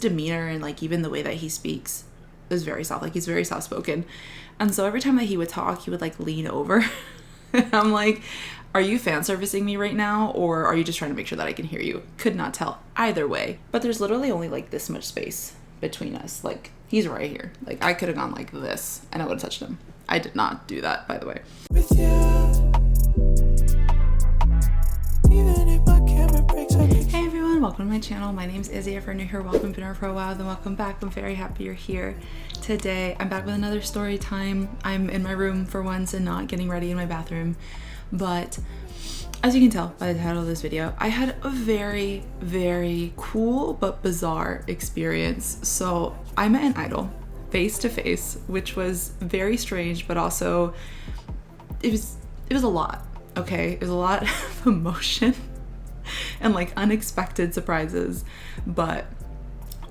demeanor and like even the way that he speaks is very soft. Like he's very soft spoken. And so every time that he would talk, he would like lean over. And I'm like, are you fan servicing me right now? Or are you just trying to make sure that I can hear you? Could not tell either way. But there's literally only like this much space between us. Like he's right here. Like I could have gone like this and I would have touched him. I did not do that, by the way. With you. Hey everyone, welcome to my channel. My name is Izzy. If you're new here, welcome. Been here for a while, then welcome back. I'm very happy you're here. Today, I'm back with another story time. I'm in my room for once and not getting ready in my bathroom. But as you can tell by the title of this video, I had a very, very cool but bizarre experience. So I met an idol face to face, which was very strange, but also it was a lot. Okay, it was a lot of emotion and like unexpected surprises, but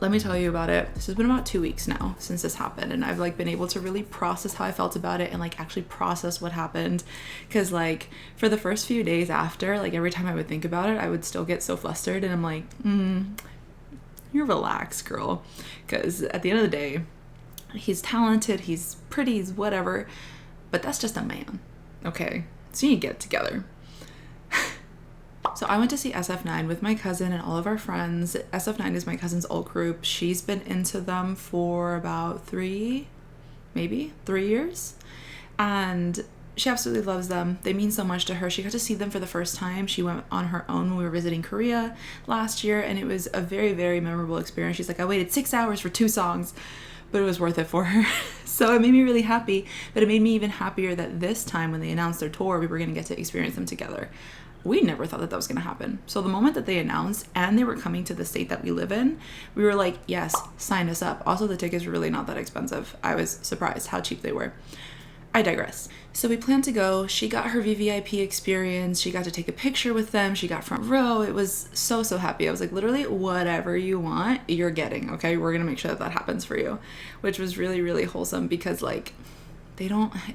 let me tell you about it. This has been about 2 weeks now since this happened, and I've like been able to really process how I felt about it and like actually process what happened, because like for the first few days after, like every time I would think about it, I would still get so flustered, and I'm like, you relax, girl, because at the end of the day, he's talented, he's pretty, he's whatever, but that's just a man, okay? So you need to get together. So I went to see SF9 with my cousin and all of our friends. SF9 is my cousin's old group. She's been into them for about 3 years. And she absolutely loves them. They mean so much to her. She got to see them for the first time. She went on her own when we were visiting Korea last year, and it was a very, very memorable experience. She's like, I waited 6 hours for 2 songs, but it was worth it for her. So it made me really happy, but it made me even happier that this time when they announced their tour, we were going to get to experience them together. We never thought that that was going to happen. So the moment that they announced and they were coming to the state that we live in, we were like, yes, sign us up. Also, the tickets were really not that expensive. I was surprised how cheap they were. I digress. So we planned to go. She got her VVIP experience. She got to take a picture with them. She got front row. It was so happy. I was like, literally, whatever you want, you're getting, okay? We're going to make sure that that happens for you, which was really, really wholesome, because like,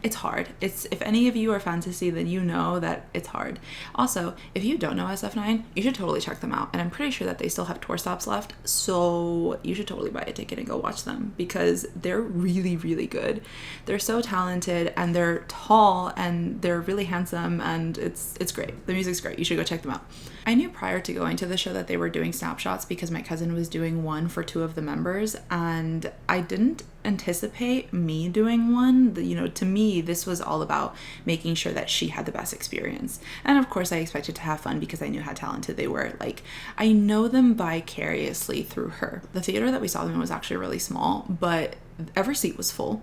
it's hard. If any of you are fantasy, then you know that it's hard. Also, if you don't know SF9, you should totally check them out. And I'm pretty sure that they still have tour stops left. So you should totally buy a ticket and go watch them, because they're really, really good. They're so talented, and they're tall, and they're really handsome, and it's great. The music's great. You should go check them out. I knew prior to going to the show that they were doing snapshots, because my cousin was doing one for 2 of the members, and I didn't anticipate me doing one. You know, to me, this was all about making sure that she had the best experience. And of course, I expected to have fun because I knew how talented they were. Like, I know them vicariously through her. The theater that we saw them in was actually really small, but every seat was full.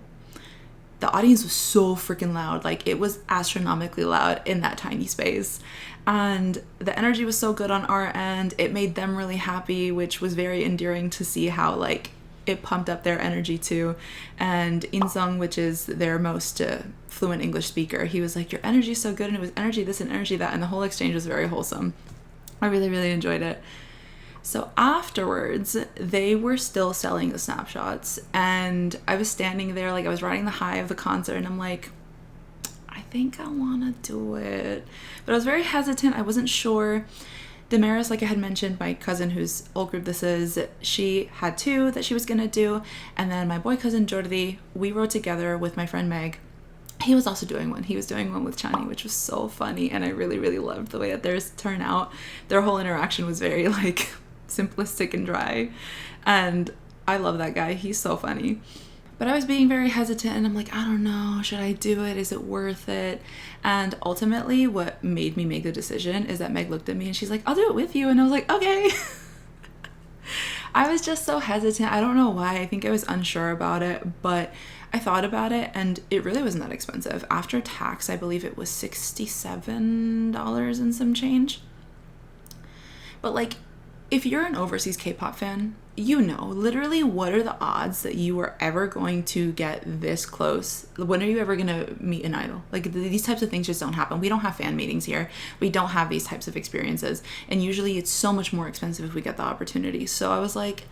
The audience was so freaking loud. Like, it was astronomically loud in that tiny space. And the energy was so good on our end. It made them really happy, which was very endearing to see how, like, it pumped up their energy too. And In-sung, which is their most fluent English speaker, he was like, your energy is so good, and it was energy this and energy that, and the whole exchange was very wholesome. I really, really enjoyed it. So afterwards, they were still selling the snapshots, and I was standing there, like I was riding the high of the concert, and I'm like, I think I want to do it. But I was very hesitant. I wasn't sure. Damaris, like I had mentioned, my cousin whose old group this is, she had 2 that she was going to do. And then my boy cousin Jordi, we rode together with my friend Meg. He was also doing one. He was doing one with Chani, which was so funny. And I really, really loved the way that theirs turned out. Their whole interaction was very like simplistic and dry. And I love that guy. He's so funny. But I was being very hesitant, and I'm like, I don't know, should I do it? Is it worth it? And ultimately, what made me make the decision is that Meg looked at me and she's like, I'll do it with you. And I was like, okay. I was just so hesitant. I don't know why. I think I was unsure about it, but I thought about it, and it really wasn't that expensive. After tax, I believe it was $67 and some change. But like, if you're an overseas K-pop fan, you know, literally, what are the odds that you are ever going to get this close? When are you ever going to meet an idol? Like, these types of things just don't happen. We don't have fan meetings here. We don't have these types of experiences. And usually it's so much more expensive if we get the opportunity. So I was like,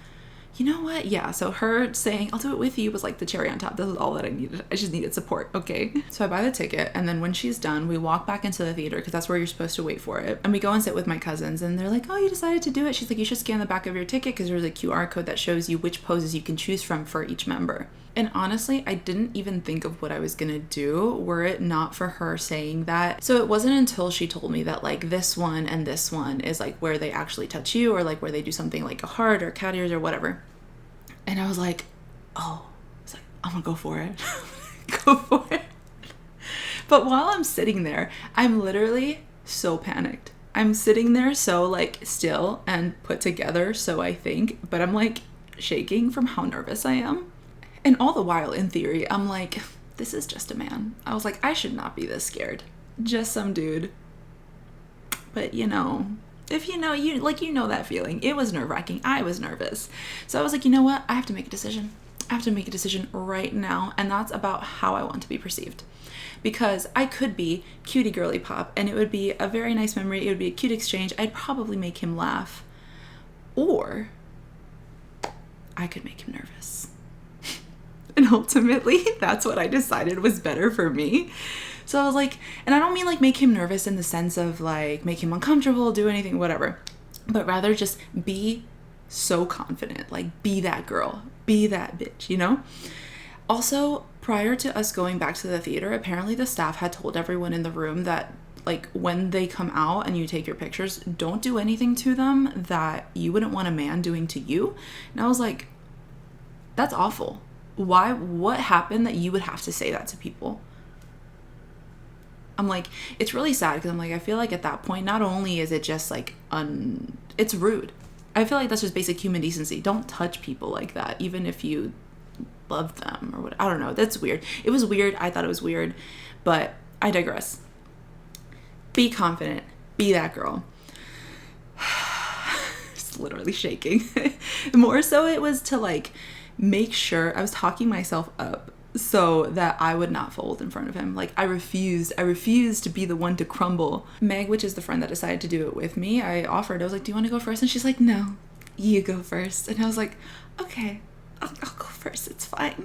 you know what? Yeah. So her saying, I'll do it with you was like the cherry on top. This is all that I needed. I just needed support. Okay. So I buy the ticket. And then when she's done, we walk back into the theater because that's where you're supposed to wait for it. And we go and sit with my cousins and they're like, oh, you decided to do it. She's like, you should scan the back of your ticket because there's a QR code that shows you which poses you can choose from for each member. And honestly, I didn't even think of what I was gonna do were it not for her saying that. So it wasn't until she told me that like this one and this one is like where they actually touch you, or like where they do something like a heart or cat ears or whatever. And I was like, oh, it's like, I'm gonna go for it. Go for it. But while I'm sitting there, I'm literally so panicked. I'm sitting there so like still and put together, so I think, but I'm like shaking from how nervous I am. And all the while, in theory, I'm like, this is just a man. I was like, I should not be this scared. Just some dude. But you know, if you know, you know that feeling. It was nerve-wracking. I was nervous. So I was like, you know what? I have to make a decision. I have to make a decision right now. And that's about how I want to be perceived. Because I could be cutie girly pop and it would be a very nice memory. It would be a cute exchange. I'd probably make him laugh. Or I could make him nervous. And ultimately, that's what I decided was better for me. So I was like, and I don't mean like make him nervous in the sense of like make him uncomfortable, do anything, whatever. But rather just be so confident, like be that girl, be that bitch, you know? Also, prior to us going back to the theater, apparently the staff had told everyone in the room that like when they come out and you take your pictures, don't do anything to them that you wouldn't want a man doing to you. And I was like, that's awful. Why? What happened that you would have to say that to people? I'm like, it's really sad because I'm like, I feel like at that point, not only is it just like, it's rude. I feel like that's just basic human decency. Don't touch people like that, even if you love them or what. I don't know. That's weird. It was weird. I thought it was weird, but I digress. Be confident. Be that girl. Just literally shaking. More so it was to like, make sure I was talking myself up so that I would not fold in front of him. Like I refused to be the one to crumble. Meg, which is the friend that decided to do it with me, I offered, I was like, do you want to go first? And she's like, no, you go first. And I was like, okay, I'll go first. It's fine.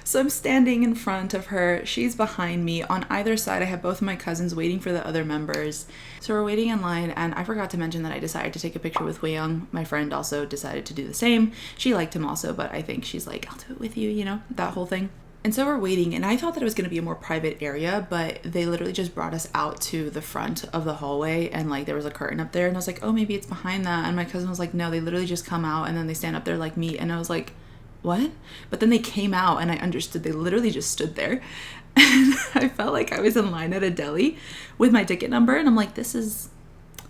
So I'm standing in front of her. She's behind me. On either side, I have both of my cousins waiting for the other members. So we're waiting in line, and I forgot to mention that I decided to take a picture with Wei Young. My friend also decided to do the same. She liked him also, but I think she's like, I'll do it with you, you know, that whole thing. And so we're waiting, and I thought that it was going to be a more private area, but they literally just brought us out to the front of the hallway, and like there was a curtain up there, and I was like, oh, maybe it's behind that. And my cousin was like, no, they literally just come out, and then they stand up there like me. And I was like, what? But then they came out and I understood. They literally just stood there. And I felt like I was in line at a deli with my ticket number. And I'm like, this is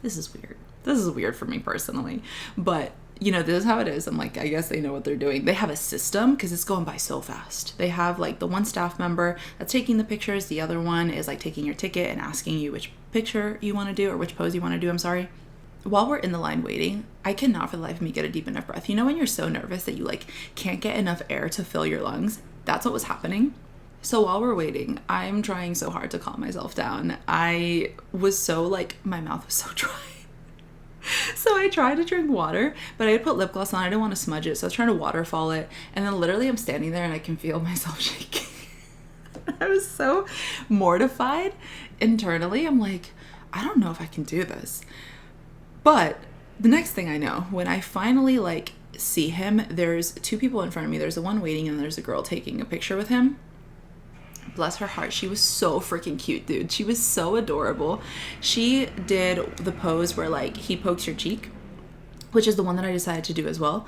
weird. This is weird for me personally. But, you know, this is how it is. I'm like, I guess they know what they're doing. They have a system because it's going by so fast. They have like the one staff member that's taking the pictures. The other one is like taking your ticket and asking you which picture you want to do or which pose you want to do. I'm sorry. While we're in the line waiting, I cannot for the life of me get a deep enough breath. You know when you're so nervous that you like can't get enough air to fill your lungs? That's what was happening. So while we're waiting, I'm trying so hard to calm myself down. I was so like, my mouth was so dry. So I tried to drink water, but I had put lip gloss on. I didn't want to smudge it, so I was trying to waterfall it. And then literally I'm standing there and I can feel myself shaking. I was so mortified internally. I'm like, I don't know if I can do this. But the next thing I know, when I finally like see him, there's two people in front of me. There's the one waiting and there's a girl taking a picture with him. Bless her heart. She was so freaking cute, dude. She was so adorable. She did the pose where like he pokes your cheek, which is the one that I decided to do as well.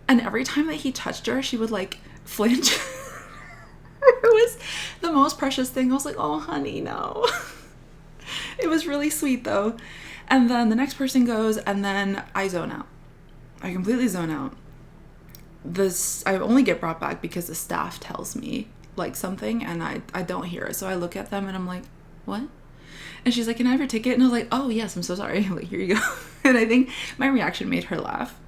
And every time that he touched her, she would like flinch. It was the most precious thing. I was like, oh honey, no. It was really sweet though. And then the next person goes, and then I zone out. I completely zone out. I only get brought back because the staff tells me like something and I don't hear it. So I look at them and I'm like, what? And she's like, can I have your ticket? And I was like, oh yes, I'm so sorry. I'm like, here you go. And I think my reaction made her laugh.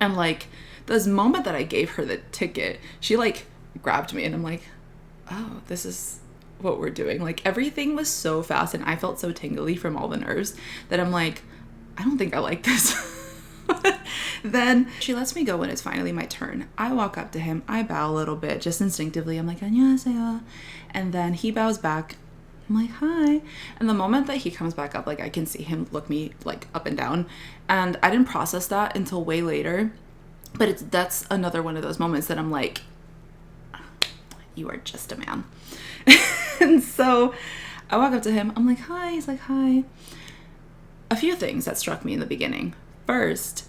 And like this moment that I gave her the ticket, she like grabbed me and I'm like, oh, this is what we're doing. Like everything was so fast and I felt so tingly from all the nerves that I'm like, I don't think I like this. Then she lets me go when it's finally my turn. I walk up to him. I bow a little bit, just instinctively. I'm like, 안녕하세요. And then he bows back. I'm like, hi. And the moment that he comes back up, like, I can see him look me, like, up and down. And I didn't process that until way later. But that's another one of those moments that I'm like, you are just a man. And so I walk up to him. I'm like, hi. He's like, hi. A few things that struck me in the beginning. First,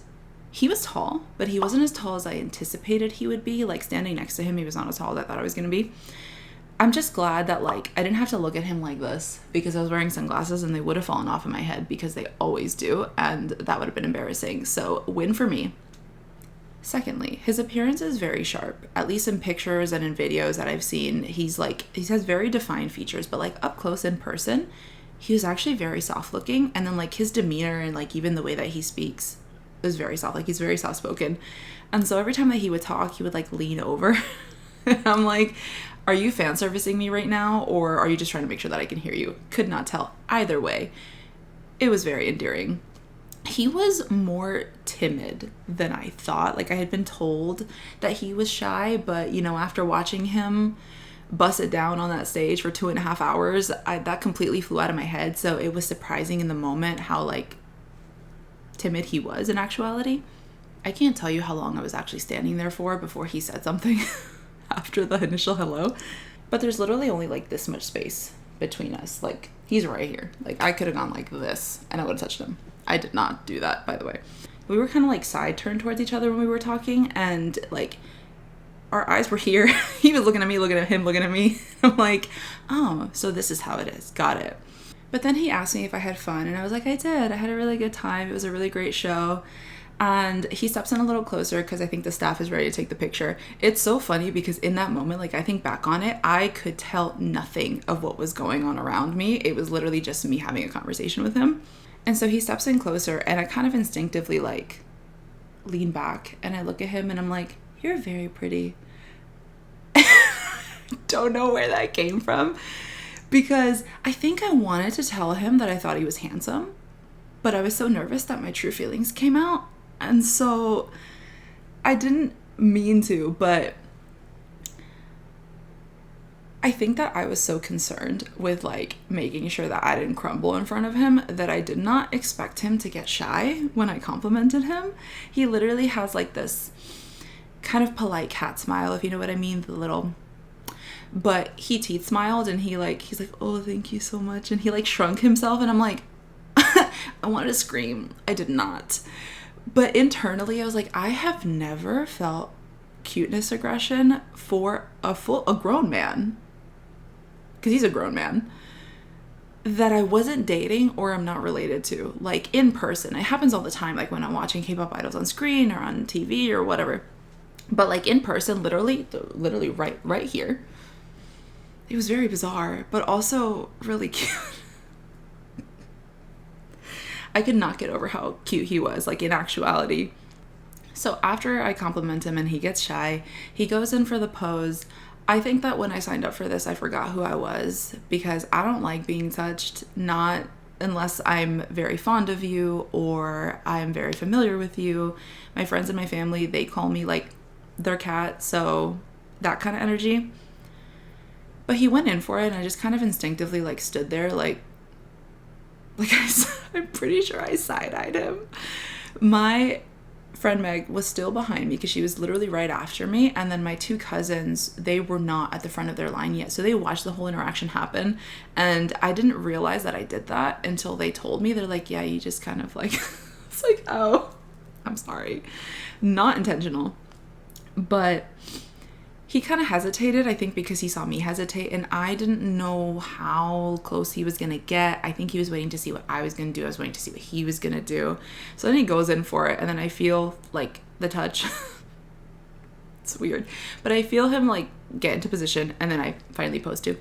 he was tall, but he wasn't as tall as I anticipated he would be. Like, standing next to him, he was not as tall as I thought I was going to be. I'm just glad that, like, I didn't have to look at him like this because I was wearing sunglasses and they would have fallen off in my head because they always do, and that would have been embarrassing. So, win for me. Secondly, his appearance is very sharp. At least in pictures and in videos that I've seen, he has very defined features, but, like, up close in person, he was actually very soft looking. And then, like, his demeanor and, like, even the way that he speaks is very soft. Like, he's very soft spoken. And so every time that he would talk, he would, like, lean over. And I'm like, are you fan servicing me right now, or are you just trying to make sure that I can hear you? Could not tell. Either way, it was very endearing. He was more timid than I thought. Like, I had been told that he was shy, but, you know, after watching him bust it down on that stage for 2.5 hours, that completely flew out of my head. So it was surprising in the moment how, like, timid he was in actuality. I can't tell you how long I was actually standing there for before he said something after the initial hello. But there's literally only, like, this much space between us. Like, he's right here. Like, I could have gone like this and I would have touched him. I did not do that, by the way. We were kind of, like, side turned towards each other when we were talking, and, like, our eyes were here. He was looking at me, looking at him, looking at me. I'm like, oh, so this is how it is. Got it. But then he asked me if I had fun, and I was like, I did. I had a really good time. It was a really great show. And he steps in a little closer because I think the staff is ready to take the picture. It's so funny because in that moment, like, I think back on it, I could tell nothing of what was going on around me. It was literally just me having a conversation with him. And so he steps in closer, and I kind of instinctively, like, lean back, and I look at him and I'm like, you're very pretty. Don't know where that came from, because I think I wanted to tell him that I thought he was handsome, but I was so nervous that my true feelings came out. And so I didn't mean to, but I think that I was so concerned with, like, making sure that I didn't crumble in front of him that I did not expect him to get shy when I complimented him. He literally has, like, this kind of polite cat smile, if you know what I mean, the little, but he teeth smiled, and he's like, oh, thank you so much. And he, like, shrunk himself, and I'm like, I wanted to scream. I did not. But internally, I was like, I have never felt cuteness aggression for a grown man, because he's a grown man, that I wasn't dating or I'm not related to, like, in person. It happens all the time, like, when I'm watching K-pop idols on screen or on TV or whatever. But, like, in person, literally right here. It was very bizarre, but also really cute. I could not get over how cute he was, like, in actuality. So after I compliment him and he gets shy, he goes in for the pose. I think that when I signed up for this, I forgot who I was, because I don't like being touched, not unless I'm very fond of you or I'm very familiar with you. My friends and my family, they call me, like, their cat, so that kind of energy. But he went in for it, and I just kind of instinctively, like, stood there, like I'm pretty sure I side-eyed him. My friend Meg was still behind me because she was literally right after me, and then my two cousins, they were not at the front of their line yet, so they watched the whole interaction happen, and I didn't realize that I did that until they told me. They're like, yeah, you just kind of, like, it's like, oh, I'm sorry. Not intentional. But he kind of hesitated, I think, because he saw me hesitate, and I didn't know how close he was going to get. I think he was waiting to see what I was going to do. I was waiting to see what he was going to do. So then he goes in for it, and then I feel, like, the touch. It's weird. But I feel him, like, get into position, and then I finally pose too.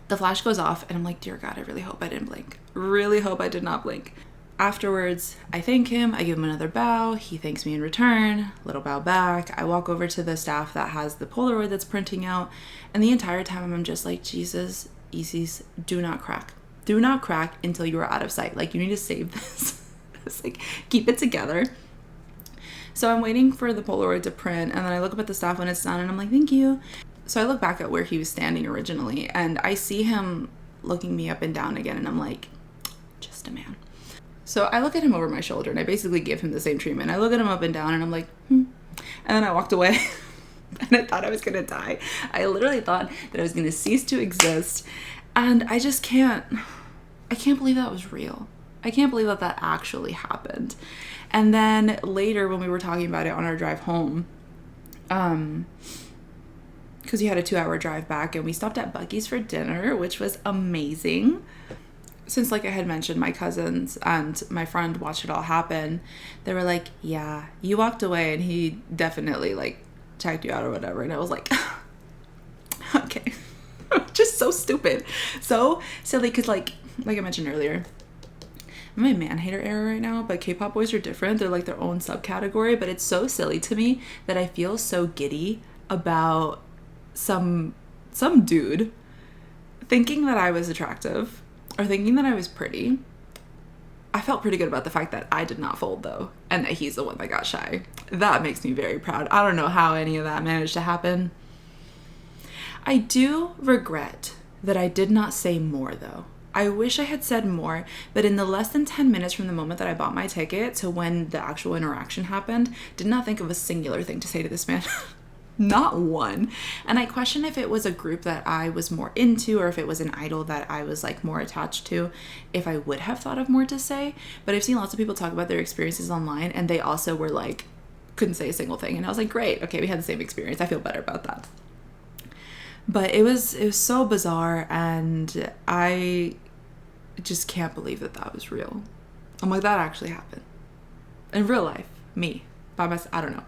The flash goes off, and I'm like, dear God, I really hope I didn't blink. Really hope I did not blink. Afterwards, I thank him, I give him another bow, he thanks me in return, little bow back. I walk over to the staff that has the Polaroid that's printing out, and the entire time I'm just like, Jesus, Izzy, do not crack. Do not crack until you are out of sight. Like, you need to save this. It's like, keep it together. So I'm waiting for the Polaroid to print, and then I look up at the staff when it's done, and I'm like, thank you. So I look back at where he was standing originally, and I see him looking me up and down again, and I'm like, just a man. So I look at him over my shoulder, and I basically give him the same treatment. I look at him up and down, and I'm like, And then I walked away, and I thought I was gonna die. I literally thought that I was gonna cease to exist, and I just can't believe that was real. I can't believe that that actually happened. And then later when we were talking about it on our drive home, because we had a 2-hour drive back, and we stopped at Buc-ee's for dinner, which was amazing. Since, like I had mentioned, my cousins and my friend watched it all happen, they were like, yeah, you walked away and he definitely like checked you out or whatever. And I was like, okay. Just so stupid. So silly, because like I mentioned earlier, I'm in my man hater era right now, but K-pop boys are different. They're like their own subcategory, but it's so silly to me that I feel so giddy about some dude thinking that I was attractive or thinking that I was pretty. I felt pretty good about the fact that I did not fold though, and that he's the one that got shy. That makes me very proud. I don't know how any of that managed to happen. I do regret that I did not say more though. I wish I had said more, but in the less than 10 minutes from the moment that I bought my ticket to when the actual interaction happened, did not think of a singular thing to say to this man. Not one. And I question if it was a group that I was more into, or if it was an idol that I was like more attached to, if I would have thought of more to say. But I've seen lots of people talk about their experiences online, and they also were like, couldn't say a single thing. And I was like, great, okay, we had the same experience. I feel better about that. But it was so bizarre, and I just can't believe that that was real. I'm like, that actually happened. In real life, me, by myself, I don't know.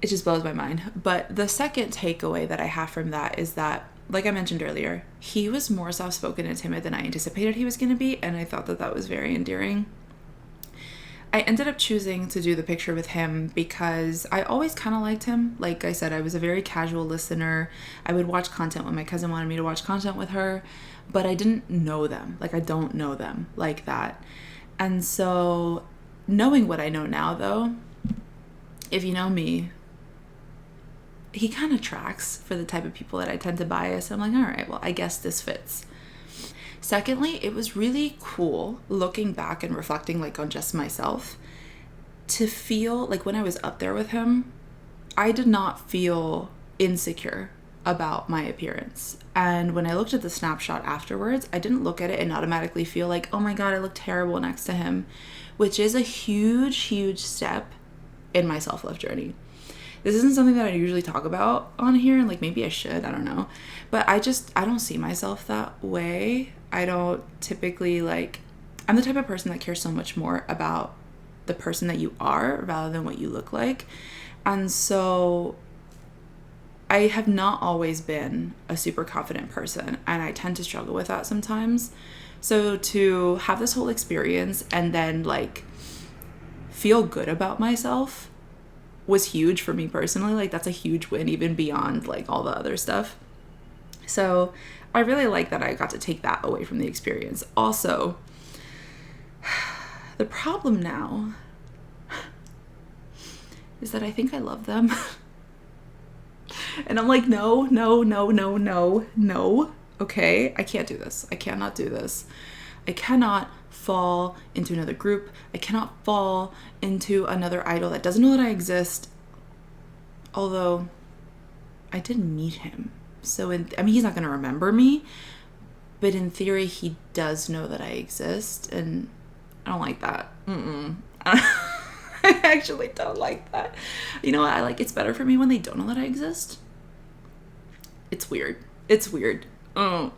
It just blows my mind. But the second takeaway that I have from that is that, like I mentioned earlier, he was more soft-spoken and timid than I anticipated he was going to be, and I thought that that was very endearing. I ended up choosing to do the picture with him because I always kind of liked him. Like I said, I was a very casual listener. I would watch content when my cousin wanted me to watch content with her, but I didn't know them. Like, I don't know them like that. And so, knowing what I know now, though, if you know me, he kind of tracks for the type of people that I tend to bias. I'm like, all right, well, I guess this fits. Secondly, it was really cool looking back and reflecting like on just myself to feel like when I was up there with him, I did not feel insecure about my appearance. And when I looked at the snapshot afterwards, I didn't look at it and automatically feel like, oh my God, I look terrible next to him, which is a huge, huge step in my self-love journey. This isn't something that I usually talk about on here, and like maybe I should, I don't know. But I don't see myself that way. I don't typically I'm the type of person that cares so much more about the person that you are rather than what you look like. And so I have not always been a super confident person, and I tend to struggle with that sometimes. So to have this whole experience and then like feel good about myself was huge for me personally. Like, that's a huge win, even beyond like all the other stuff. So I really like that I got to take that away from the experience. Also, the problem now is that I think I love them. And I'm like, no. Okay, I can't do this. I cannot do this. I cannot fall into another group. I cannot fall into another idol that doesn't know that I exist. Although I did meet him. So, he's not going to remember me. But in theory, he does know that I exist. And I don't like that. I actually don't like that. You know what? It's better for me when they don't know that I exist. It's weird. Oh.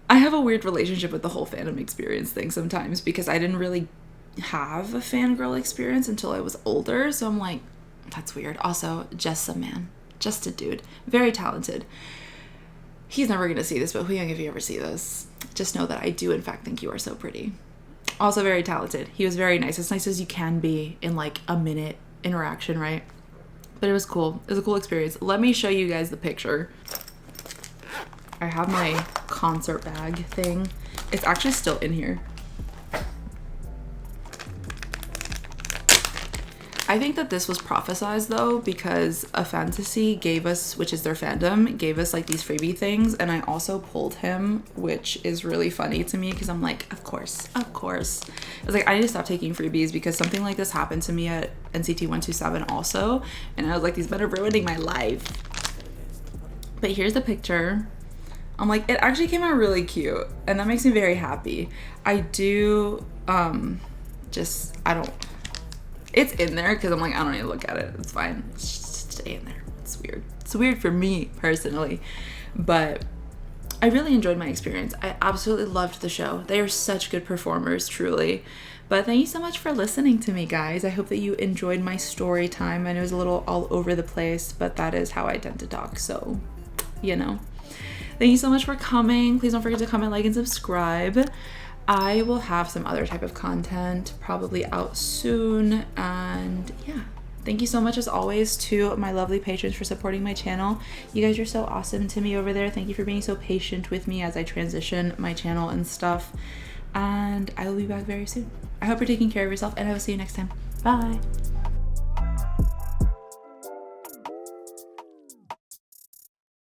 I have a weird relationship with the whole fandom experience thing sometimes because I didn't really have a fangirl experience until I was older. So I'm like, that's weird. Also, just a man. Just a dude. Very talented. He's never going to see this, but Huyang, if you ever see this, just know that I do in fact think you are so pretty. Also very talented. He was very nice. As nice as you can be in like a minute interaction, right? But it was cool. It was a cool experience. Let me show you guys the picture. I have my concert bag thing. It's actually still in here. I think that this was prophesized though, because a fantasy gave us, which is their fandom, gave us like these freebie things, and I also pulled him, which is really funny to me because I'm like, of course. I was like, I need to stop taking freebies because something like this happened to me at NCT 127 also, and I was like, these men are ruining my life. But here's the picture. I'm like, it actually came out really cute, and that makes me very happy. I do it's in there because I'm like, I don't need to look at it. It's fine. Just stay in there. It's weird. It's weird for me personally, but I really enjoyed my experience. I absolutely loved the show. They are such good performers, truly. But thank you so much for listening to me, guys. I hope that you enjoyed my story time. I know it was a little all over the place, but that is how I tend to talk. So, you know. Thank you so much for coming. Please don't forget to comment, like, and subscribe. I will have some other type of content probably out soon, and yeah, thank you so much as always to my lovely patrons for supporting my channel. You guys are so awesome to me over there. Thank you for being so patient with me as I transition my channel and stuff, and I will be back very soon. I hope you're taking care of yourself, and I will see you next time. Bye.